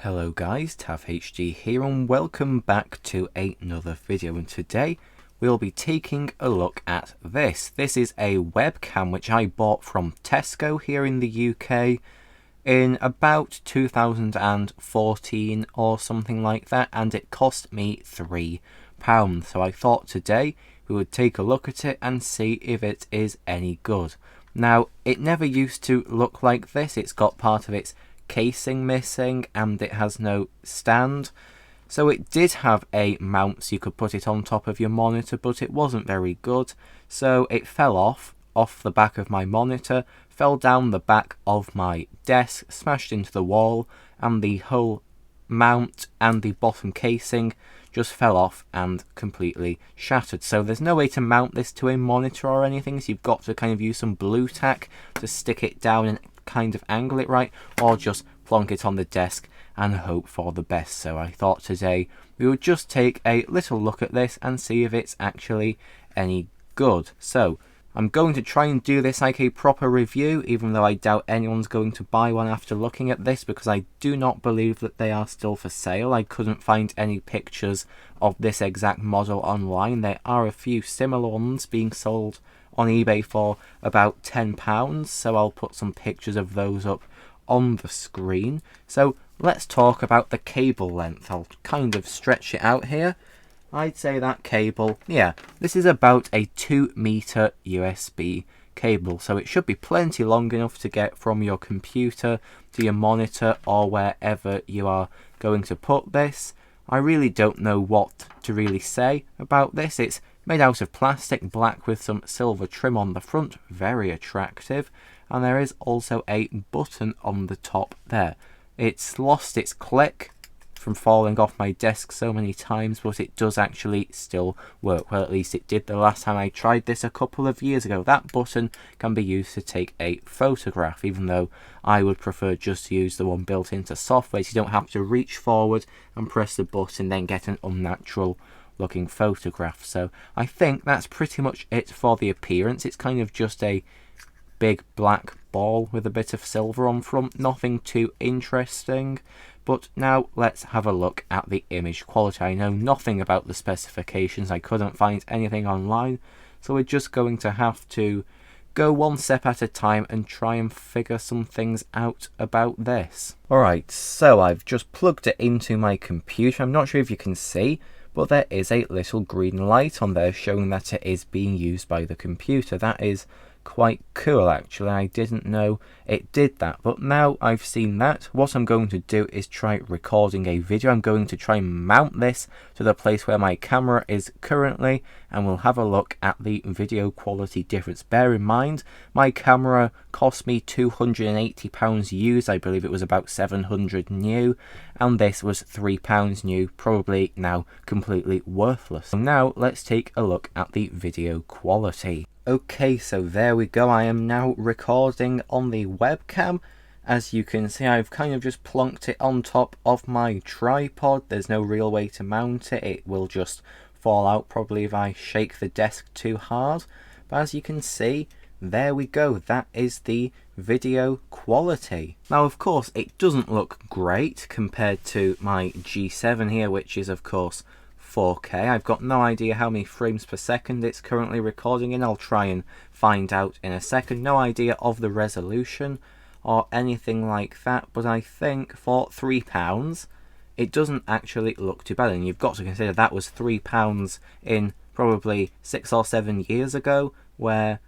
Hello guys, TavHD here and welcome back to another video, and today we'll be taking a look at this. This is a webcam which I bought from Tesco here in the UK in about 2014 or something like that, and it cost me £3. So I thought today we would take a look at it and see if it is any good. Now, it never used to look like this. It's got part of its casing missing and it has no stand, so it did have a mount so you could put it on top of your monitor, but it wasn't very good, so it fell off the back of my monitor, fell down the back of my desk, smashed into the wall, and the whole mount and the bottom casing just fell off and completely shattered. So there's no way to mount this to a monitor or anything, so you've got to kind of use some blue tack to stick it down and kind of angle it right, or just plonk it on the desk and hope for the best. So I thought today we would just take a little look at this and see if it's actually any good. So I'm going to try and do this like a proper review, even though I doubt anyone's going to buy one after looking at this, because I do not believe that they are still for sale. I couldn't find any pictures of this exact model online. There are a few similar ones being sold on eBay for about £10, so I'll put some pictures of those up on the screen. So let's talk about the cable length. I'll kind of stretch it out here. I'd say that cable, yeah, this is about a 2-meter USB cable, so it should be plenty long enough to get from your computer to your monitor or wherever you are going to put this. I really don't know what to really say about this. It's made out of plastic, black with some silver trim on the front, very attractive, and there is also a button on the top there. It's lost its click from falling off my desk so many times, but it does actually still work. Well, at least it did the last time I tried this a couple of years ago. That button can be used to take a photograph, even though I would prefer just to use the one built into software, so you don't have to reach forward and press the button then get an unnatural looking photograph. So I think that's pretty much it for the appearance. It's kind of just a big black ball with a bit of silver on front, nothing too interesting. But now let's have a look at the image quality. I know nothing about the specifications, I couldn't find anything online, so we're just going to have to go one step at a time and try and figure some things out about this. Alright, so I've just plugged it into my computer. I'm not sure if you can see, but there is a little green light on there showing that it is being used by the computer. That is quite cool, actually. I didn't know it did that, but now I've seen that, what I'm going to do is try recording a video. I'm going to try and mount this to the place where my camera is currently, and we'll have a look at the video quality difference. Bear in mind, my camera cost me £280 used. I believe it was about 700 new, and this was £3 new, probably now completely worthless. So now let's take a look at the video quality. Okay, so there we go. I am now recording on the webcam. As you can see, I've kind of just plonked it on top of my tripod. There's no real way to mount it. It will just fall out probably if I shake the desk too hard. But as you can see, there we go. That is the video quality. Now, of course, it doesn't look great compared to my G7 here, which is, of course, 4K. I've got no idea how many frames per second it's currently recording in. I'll try and find out in a second. No idea of the resolution or anything like that, but I think for £3 it doesn't actually look too bad. And you've got to consider that was £3 in probably 6 or 7 years ago, where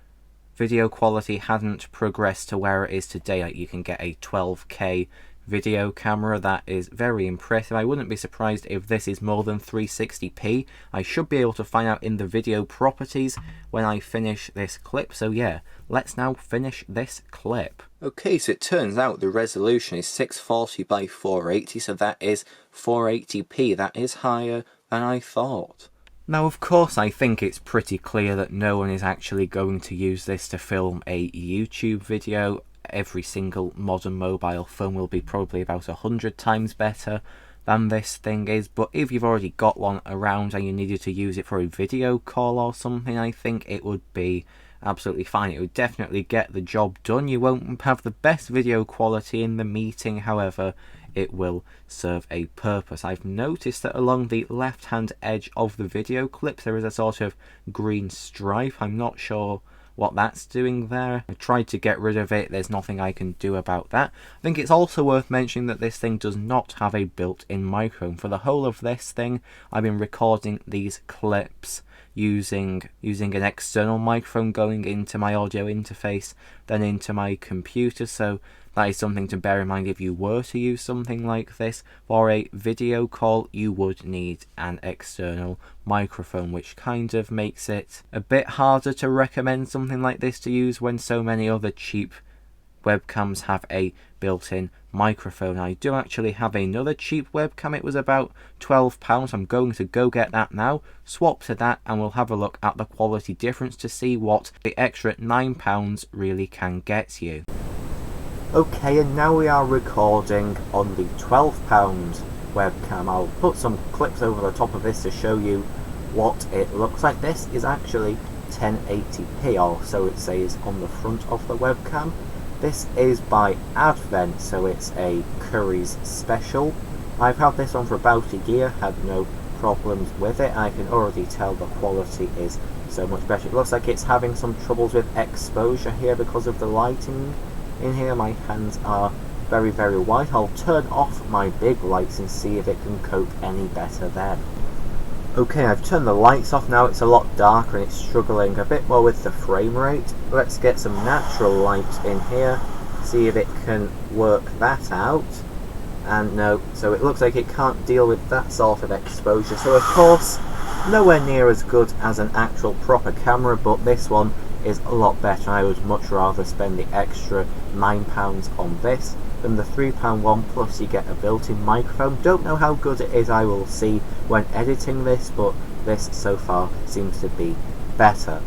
video quality hadn't progressed to where it is today. Like, you can get a 12K video camera. That is very impressive. I wouldn't be surprised if this is more than 360p. I should be able to find out in the video properties when I finish this clip. So yeah, let's now finish this clip. Okay, so it turns out the resolution is 640 by 480, so that is 480p. That is higher than I thought. Now, of course, I think it's pretty clear that no one is actually going to use this to film a YouTube video. Every single modern mobile phone will be probably about 100 times better than this thing is, but if you've already got one around and you needed to use it for a video call or something, I think it would be absolutely fine. It would definitely get the job done. You won't have the best video quality in the meeting, however, it will serve a purpose. I've noticed that along the left hand edge of the video clip there is a sort of green stripe. I'm not sure what that's doing there. I tried to get rid of it, there's nothing I can do about that. I think it's also worth mentioning that this thing does not have a built-in microphone. For the whole of this thing I've been recording these clips using an external microphone going into my audio interface, then into my computer, so that is something to bear in mind if you were to use something like this. For a video call you would need an external microphone, which kind of makes it a bit harder to recommend something like this to use when so many other cheap webcams have a built-in microphone. I do actually have another cheap webcam. It was about £12. I'm going to go get that now, swap to that, and we'll have a look at the quality difference to see what the extra £9 really can get you. Okay, and now we are recording on the £12 webcam. I'll put some clips over the top of this to show you what it looks like. This is actually 1080p, or so it says on the front of the webcam. This is by Advent, so it's a Curry's Special. I've had this on for about a year, had no problems with it. I can already tell the quality is so much better. It looks like it's having some troubles with exposure here because of the lighting in here. My hands are very white. I'll turn off my big lights and see if it can cope any better then. Okay, I've turned the lights off now. It's a lot darker and it's struggling a bit more with the frame rate. Let's get some natural light in here, see if it can work that out. And no, so it looks like it can't deal with that sort of exposure. So of course, nowhere near as good as an actual proper camera, but this one is a lot better. I would much rather spend the extra £9 on this than the £3 one, plus you get a built-in microphone. Don't know how good it is, I will see when editing this, but this so far seems to be better.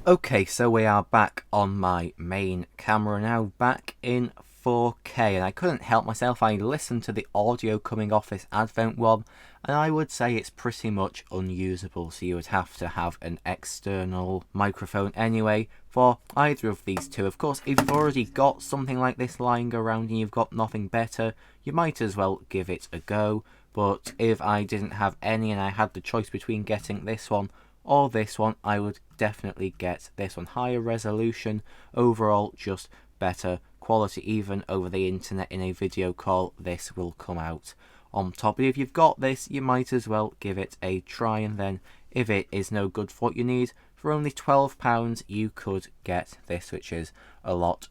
Okay, so we are back on my main camera now, back in 4K, and I couldn't help myself. I listened to the audio coming off this Advent one, and I would say it's pretty much unusable, so you would have to have an external microphone anyway for either of these two. Of course, if you've already got something like this lying around and you've got nothing better, you might as well give it a go. But if I didn't have any and I had the choice between getting this one or this one, I would definitely get this one. Higher resolution, overall just better quality. Even over the internet in a video call, this will come out on top. But if you've got this, you might as well give it a try, and then if it is no good for what you need, for only £12 you could get this, which is a lot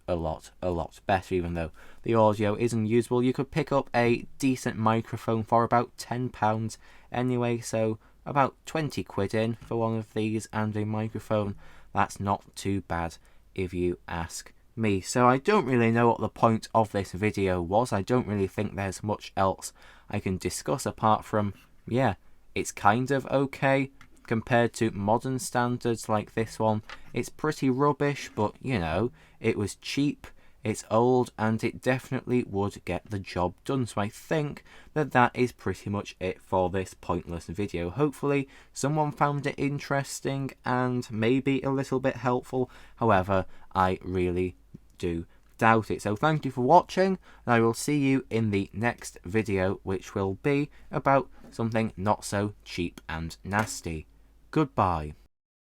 better. Even though the audio is unusable, you could pick up a decent microphone for about £10 anyway, so about 20 quid in for one of these and a microphone. That's not too bad if you ask me. So I don't really know what the point of this video was. I don't really think there's much else I can discuss apart from, yeah, it's kind of okay compared to modern standards like this one. It's pretty rubbish, but you know, it was cheap, it's old, and it definitely would get the job done. So I think that that is pretty much it for this pointless video. Hopefully someone found it interesting and maybe a little bit helpful. However, I really do doubt it. So thank you for watching, and I will see you in the next video, which will be about something not so cheap and nasty. Goodbye.